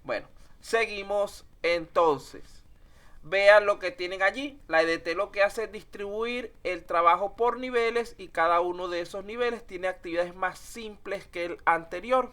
Bueno, seguimos entonces. Vean lo que tienen allí. La EDT lo que hace es distribuir el trabajo por niveles y cada uno de esos niveles tiene actividades más simples que el anterior.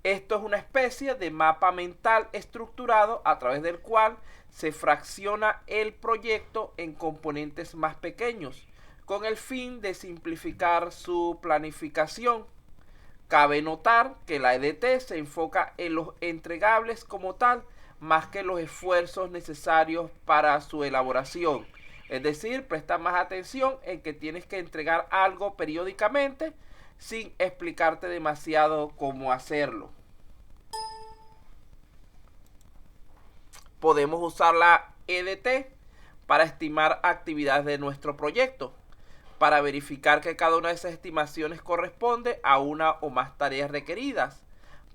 Esto es una especie de mapa mental estructurado a través del cual se fracciona el proyecto en componentes más pequeños con el fin de simplificar su planificación. Cabe notar que la EDT se enfoca en los entregables como tal, más que los esfuerzos necesarios para su elaboración. Es decir, presta más atención en que tienes que entregar algo periódicamente sin explicarte demasiado cómo hacerlo. Podemos usar la EDT para estimar actividades de nuestro proyecto, para verificar que cada una de esas estimaciones corresponde a una o más tareas requeridas,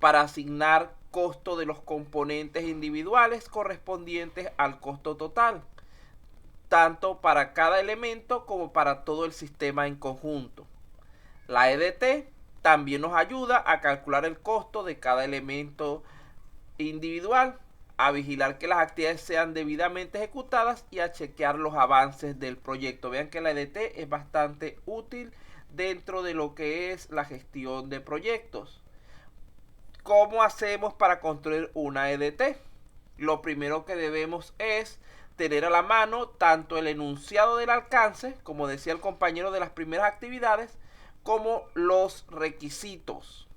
para asignar costo de los componentes individuales correspondientes al costo total, tanto para cada elemento como para todo el sistema en conjunto. La EDT también nos ayuda a calcular el costo de cada elemento individual, a vigilar que las actividades sean debidamente ejecutadas y a chequear los avances del proyecto. Vean que la EDT es bastante útil dentro de lo que es la gestión de proyectos. ¿Cómo hacemos para construir una EDT? Lo primero que debemos es tener a la mano tanto el enunciado del alcance, como decía el compañero de las primeras actividades, como los requisitos.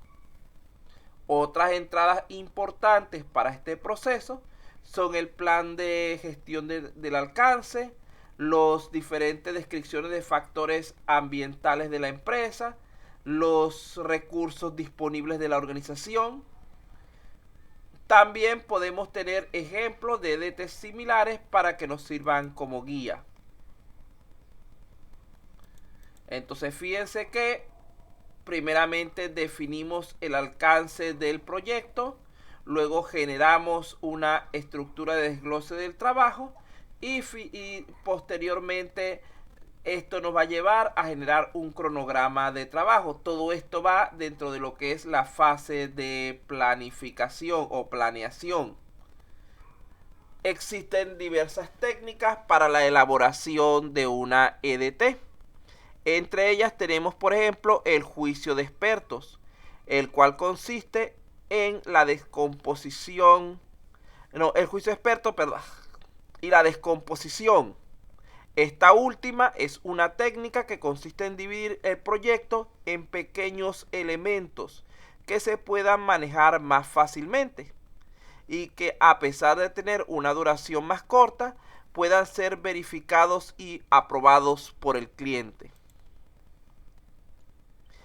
Otras entradas importantes para este proceso son el plan de gestión del alcance, las diferentes descripciones de factores ambientales de la empresa, los recursos disponibles de la organización. También podemos tener ejemplos de EDT similares para que nos sirvan como guía. Entonces fíjense que primeramente definimos el alcance del proyecto, luego generamos una estructura de desglose del trabajo y posteriormente esto nos va a llevar a generar un cronograma de trabajo. Todo esto va dentro de lo que es la fase de planificación o planeación. Existen diversas técnicas para la elaboración de una EDT. Entre ellas tenemos, por ejemplo, el juicio de expertos, el cual consiste en la descomposición, el juicio de expertos, perdón, y la descomposición. Esta última es una técnica que consiste en dividir el proyecto en pequeños elementos que se puedan manejar más fácilmente y que, a pesar de tener una duración más corta, puedan ser verificados y aprobados por el cliente.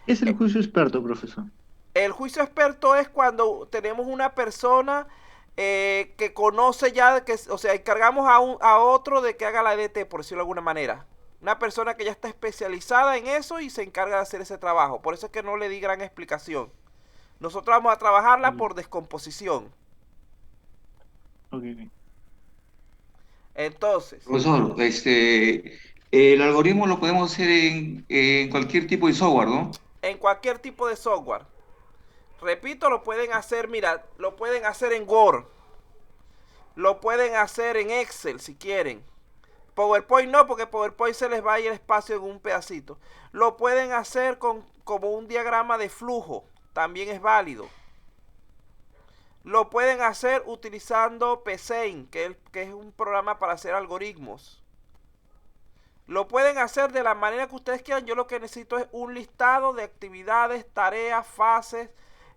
¿Qué es el juicio experto, profesor? El juicio experto es cuando tenemos una persona que conoce ya, o sea, encargamos a otro de que haga la EDT, por decirlo de alguna manera. Una persona que ya está especializada en eso y se encarga de hacer ese trabajo. Por eso es que no le di gran explicación. Nosotros vamos a trabajarla Ok, por descomposición. ok, ok. Entonces, Profesor, el algoritmo lo podemos hacer en cualquier tipo de software, ¿no? en cualquier tipo de software, repito, lo pueden hacer, mira, lo pueden hacer en Word, lo pueden hacer en Excel si quieren. PowerPoint no, porque PowerPoint se les va a ir el espacio en un pedacito. Lo pueden hacer como un diagrama de flujo, también es válido. Lo pueden hacer utilizando PSeInt, que es un programa para hacer algoritmos. Lo pueden hacer de la manera que ustedes quieran. Yo lo que necesito es un listado de actividades, tareas, fases,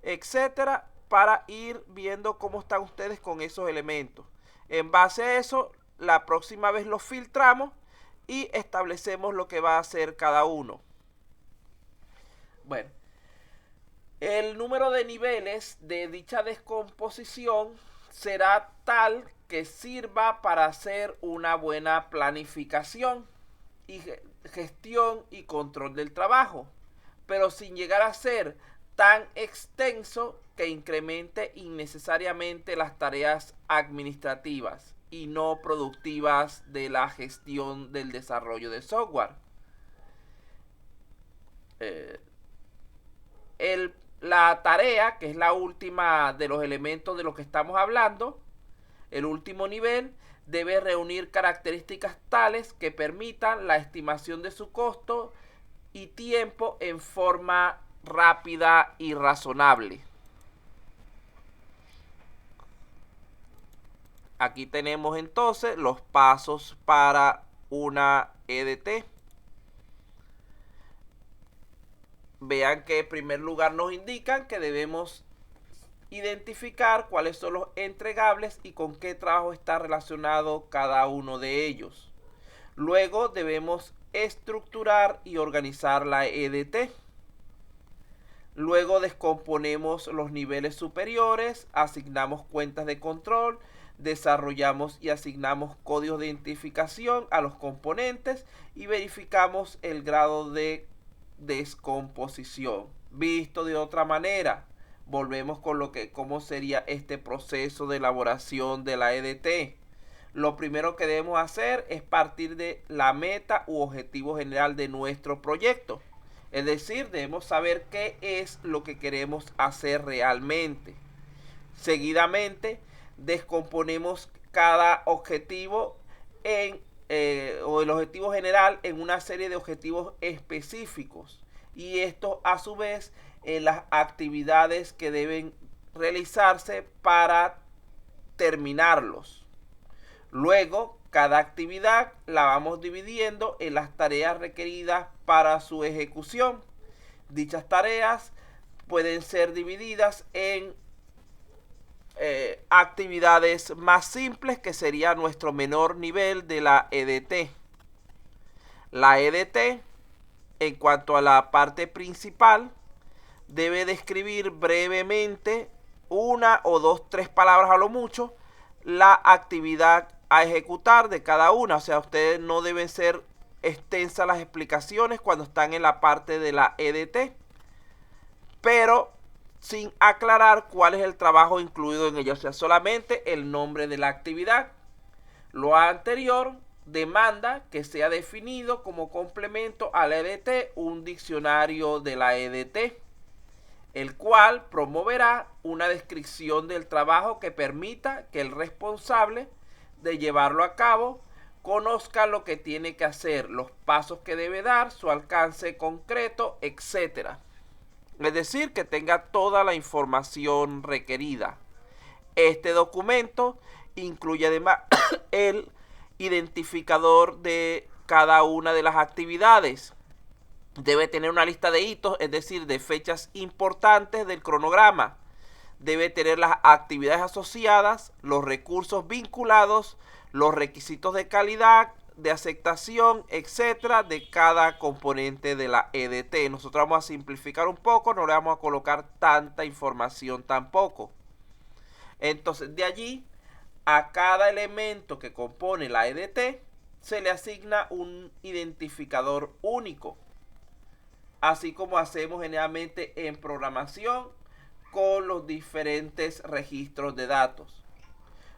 etcétera, para ir viendo cómo están ustedes con esos elementos. En base a eso, la próxima vez los filtramos y establecemos lo que va a hacer cada uno. Bueno, el número de niveles de dicha descomposición será tal que sirva para hacer una buena planificación y gestión y control del trabajo, pero sin llegar a ser tan extenso que incremente innecesariamente las tareas administrativas y no productivas de la gestión del desarrollo de software. Eh, el, La tarea, que es la última de los elementos de los que estamos hablando, el último nivel, debe reunir características tales que permitan la estimación de su costo y tiempo en forma rápida y razonable. Aquí tenemos entonces los pasos para una EDT. Vean que en primer lugar nos indican que debemos identificar cuáles son los entregables y con qué trabajo está relacionado cada uno de ellos. Luego debemos estructurar y organizar la EDT. Luego descomponemos los niveles superiores, asignamos cuentas de control, desarrollamos y asignamos códigos de identificación a los componentes y verificamos el grado de descomposición. Visto de otra manera, volvemos con cómo sería este proceso de elaboración de la EDT. Lo primero que debemos hacer es partir de la meta u objetivo general de nuestro proyecto. Es decir, debemos saber qué es lo que queremos hacer realmente. Seguidamente, descomponemos cada objetivo o el objetivo general en una serie de objetivos específicos. Y esto, a su vez, en las actividades que deben realizarse para terminarlos. Luego, cada actividad la vamos dividiendo en las tareas requeridas para su ejecución. Dichas tareas pueden ser divididas en actividades más simples, que sería nuestro menor nivel de la EDT. La EDT, en cuanto a la parte principal, debe describir brevemente, una o dos, tres palabras a lo mucho, la actividad a ejecutar de cada una. O sea, ustedes no deben ser extensas las explicaciones cuando están en la parte de la EDT, pero sin aclarar cuál es el trabajo incluido en ella. O sea, solamente el nombre de la actividad. Lo anterior demanda que sea definido como complemento a la EDT un diccionario de la EDT, el cual promoverá una descripción del trabajo que permita que el responsable de llevarlo a cabo conozca lo que tiene que hacer, los pasos que debe dar, su alcance concreto, etc. Es decir, que tenga toda la información requerida. Este documento incluye además el identificador de cada una de las actividades. Debe tener una lista de hitos, es decir, de fechas importantes del cronograma. Debe tener las actividades asociadas, los recursos vinculados, los requisitos de calidad, de aceptación, etcétera, de cada componente de la EDT. Nosotros vamos a simplificar un poco, no le vamos a colocar tanta información tampoco. Entonces, de allí a cada elemento que compone la EDT se le asigna un identificador único, así como hacemos generalmente en programación con los diferentes registros de datos.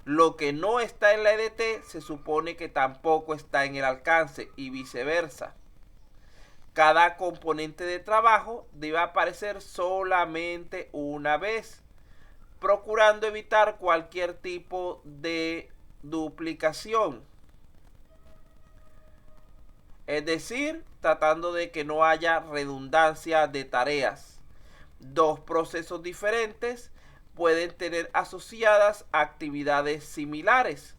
Lo que no está en la EDT se supone que tampoco está en el alcance y viceversa. Cada componente de trabajo debe aparecer solamente una vez, procurando evitar cualquier tipo de duplicación. Es decir, tratando de que no haya redundancia de tareas. Dos procesos diferentes pueden tener asociadas actividades similares,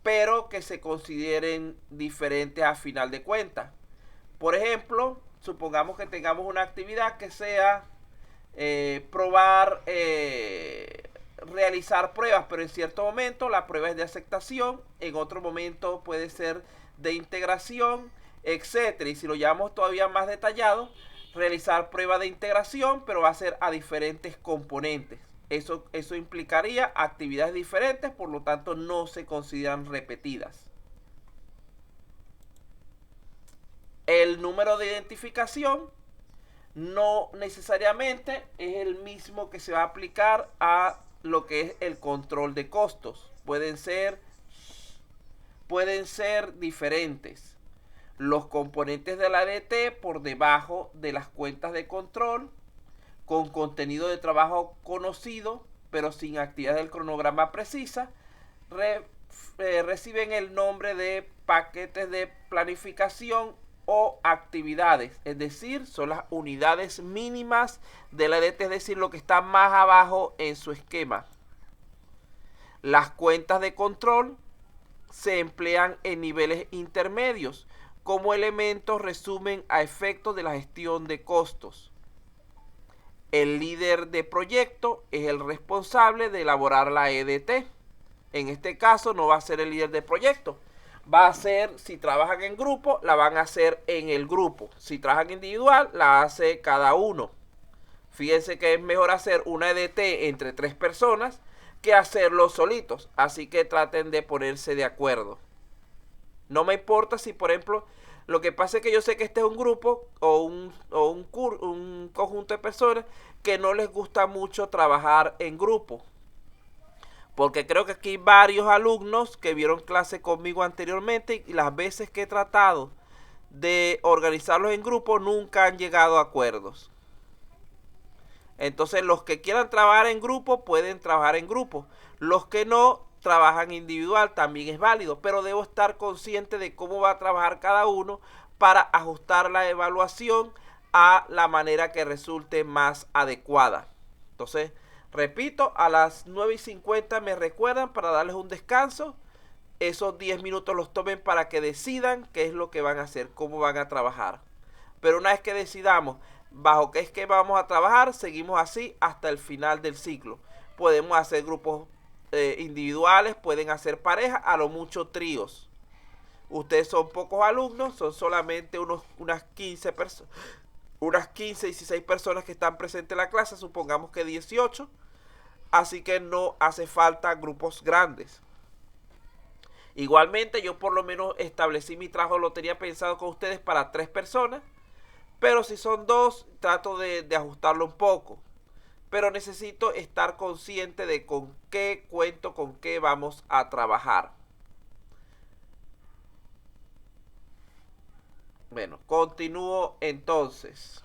pero que se consideren diferentes a final de cuentas. Por ejemplo, supongamos que tengamos una actividad que sea realizar pruebas, pero en cierto momento la prueba es de aceptación, en otro momento puede ser de integración, etcétera. Y si lo llevamos todavía más detallado, realizar prueba de integración, pero va a ser a diferentes componentes. Eso implicaría actividades diferentes, por lo tanto no se consideran repetidas. El número de identificación no necesariamente es el mismo que se va a aplicar a lo que es el control de costos. Pueden ser diferentes. Los componentes de la EDT por debajo de las cuentas de control con contenido de trabajo conocido, pero sin actividad del cronograma precisa, reciben el nombre de paquetes de planificación o actividades, es decir, son las unidades mínimas de la EDT, es decir, lo que está más abajo en su esquema. Las cuentas de control se emplean en niveles intermedios como elementos resumen a efectos de la gestión de costos. El líder de proyecto es el responsable de elaborar la EDT. En este caso no va a ser el líder de proyecto, va a ser, si trabajan en grupo, la van a hacer en el grupo. Si trabajan individual, la hace cada uno. Fíjense que es mejor hacer una EDT entre 3 personas que hacerlo solitos. Así que traten de ponerse de acuerdo. No me importa si, por ejemplo, lo que pasa es que yo sé que este es un grupo o un conjunto de personas que no les gusta mucho trabajar en grupo. Porque creo que aquí hay varios alumnos que vieron clase conmigo anteriormente y las veces que he tratado de organizarlos en grupo nunca han llegado a acuerdos. Entonces los que quieran trabajar en grupo pueden trabajar en grupo. Los que no trabajan individual también es válido, pero debo estar consciente de cómo va a trabajar cada uno para ajustar la evaluación a la manera que resulte más adecuada. Entonces, repito, a las 9:50 me recuerdan para darles un descanso. Esos 10 minutos los tomen para que decidan qué es lo que van a hacer, cómo van a trabajar. Pero una vez que decidamos bajo qué esquema vamos a trabajar, seguimos así hasta el final del ciclo. Podemos hacer grupos individuales, pueden hacer parejas, a lo mucho tríos. Ustedes son pocos alumnos, son solamente unas 15 personas. Unas 15, 16 personas que están presentes en la clase, supongamos que 18. Así que no hace falta grupos grandes. Igualmente yo por lo menos establecí mi trabajo, lo tenía pensado con ustedes para 3 personas. Pero si son 2, trato de ajustarlo un poco. Pero necesito estar consciente de con qué cuento, con qué vamos a trabajar. Bueno, continúo entonces.